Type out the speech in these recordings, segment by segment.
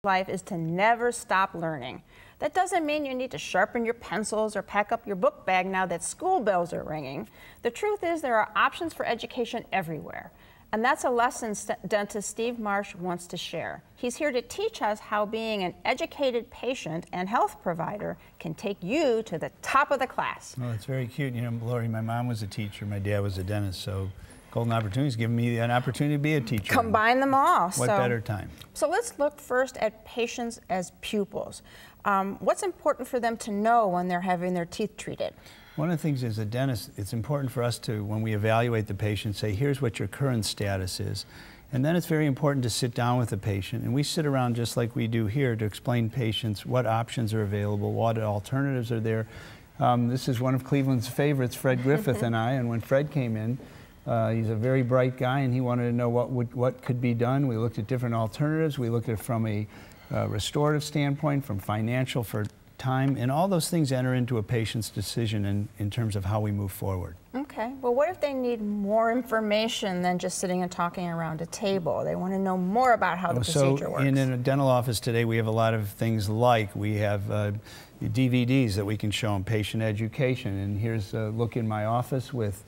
life is to never stop learning. That doesn't mean you need to sharpen your pencils or pack up your book bag now that school bells are ringing. The truth is there are options for education everywhere. And that's a lesson dentist Steve Marsh wants to share. He's here to teach us how being an educated patient and health provider can take you to the top of the class. Well, it's very cute. You know, Lori, my mom was a teacher, my dad was a dentist, so golden opportunities giving me an opportunity to be a teacher. Combine them all. What better time? So let's look first at patients as pupils. What's important for them to know when they're having their teeth treated? One of the things as a dentist, it's important for us to, when we evaluate the patient, say, here's what your current status is. And then it's very important to sit down with the patient. And we sit around just like we do here to explain patients what options are available, what alternatives are there. This is one of Cleveland's favorites, Fred Griffith and I. And when Fred came in, he's a very bright guy, and he wanted to know what could be done. We looked at different alternatives. We looked at it from a restorative standpoint, from financial, for time, and all those things enter into a patient's decision in terms of how we move forward. Okay, well, what if they need more information than just sitting and talking around a table? They want to know more about how the procedure works. In a dental office today, we have a lot of things like we have DVDs that we can show them, patient education, and here's a look in my office with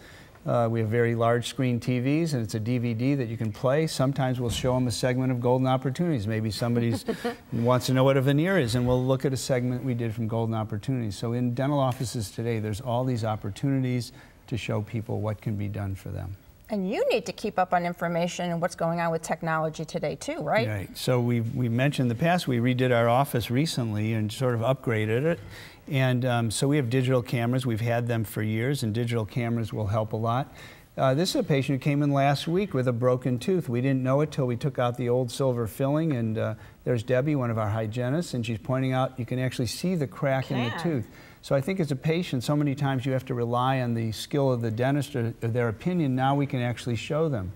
we have very large screen TVs, and it's a DVD that you can play. Sometimes we'll show them a segment of Golden Opportunities. Maybe somebody wants to know what a veneer is, and we'll look at a segment we did from Golden Opportunities. So in dental offices today, there's all these opportunities to show people what can be done for them. And you need to keep up on information and what's going on with technology today too, right? Right. So we mentioned in the past, we redid our office recently and sort of upgraded it. And so we have digital cameras. We've had them for years, and digital cameras will help a lot. This is a patient who came in last week with a broken tooth. We didn't know it till we took out the old silver filling, and there's Debbie, one of our hygienists, and she's pointing out you can actually see the crack in the tooth. So I think as a patient, so many times you have to rely on the skill of the dentist or their opinion. Now we can actually show them.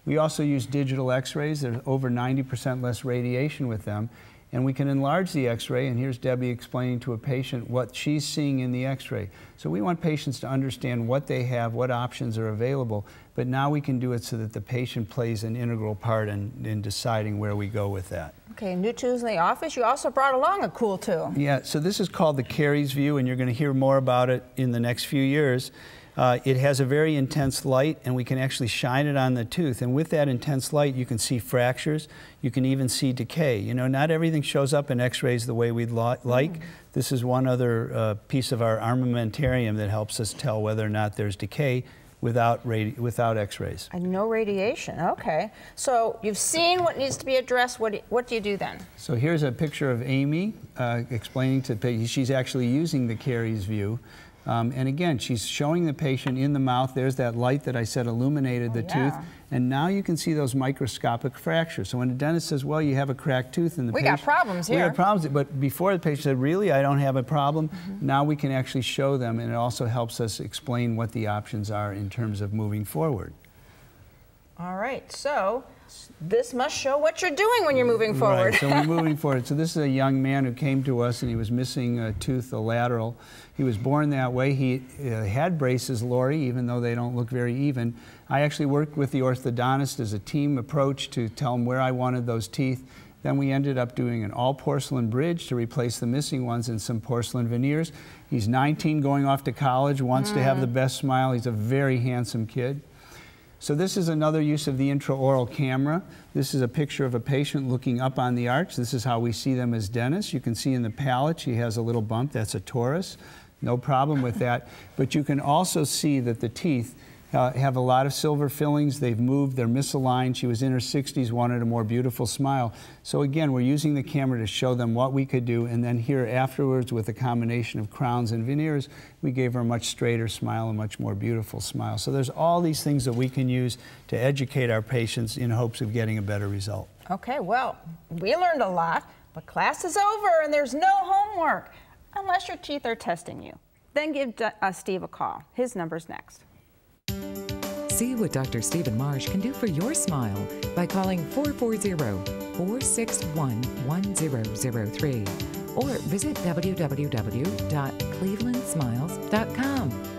We also use digital x-rays. There's over 90% less radiation with them. And we can enlarge the x-ray, and here's Debbie explaining to a patient what she's seeing in the x-ray. So we want patients to understand what they have, what options are available, but now we can do it so that the patient plays an integral part in deciding where we go with that. Okay, new tools in the office. You also brought along a cool tool. Yeah, so this is called the Caries view, and you're going to hear more about it in the next few years. It has a very intense light, and we can actually shine it on the tooth. And with that intense light, you can see fractures. You can even see decay. You know, not everything shows up in x-rays the way we'd like. This is one other piece of our armamentarium that helps us tell whether or not there's decay without x-rays. And no radiation, okay. So you've seen what needs to be addressed. What do you do then? So here's a picture of Amy explaining to the patient. She's actually using the Caries view. And again, she's showing the patient in the mouth. There's that light that I said illuminated the tooth. And now you can see those microscopic fractures. So when a dentist says, well, you have a cracked tooth, and the patient... We got problems here. We got problems. But before the patient said, really, I don't have a problem, now we can actually show them, and it also helps us explain what the options are in terms of moving forward. All right, so this must show what you're doing when you're moving forward. Right, so we're moving forward. So this is a young man who came to us, and he was missing a tooth, a lateral. He was born that way. He had braces, Lori, even though they don't look very even. I actually worked with the orthodontist as a team approach to tell him where I wanted those teeth. Then we ended up doing an all-porcelain bridge to replace the missing ones and some porcelain veneers. He's 19, going off to college, wants to have the best smile. He's a very handsome kid. So this is another use of the intraoral camera. This is a picture of a patient looking up on the arch. This is how we see them as dentists. You can see in the palate she has a little bump. That's a torus. No problem with that. But you can also see that the teeth have a lot of silver fillings. They've moved. They're misaligned. She was in her 60s, wanted a more beautiful smile. So again, we're using the camera to show them what we could do, and then here afterwards, with a combination of crowns and veneers, we gave her a much straighter smile, a much more beautiful smile. So there's all these things that we can use to educate our patients in hopes of getting a better result. Okay, well, we learned a lot, but class is over and there's no homework, unless your teeth are testing you. Then give Steve a call. His number's next. See what Dr. Stephen Marsh can do for your smile by calling 440-461-1003 or visit www.clevelandsmiles.com.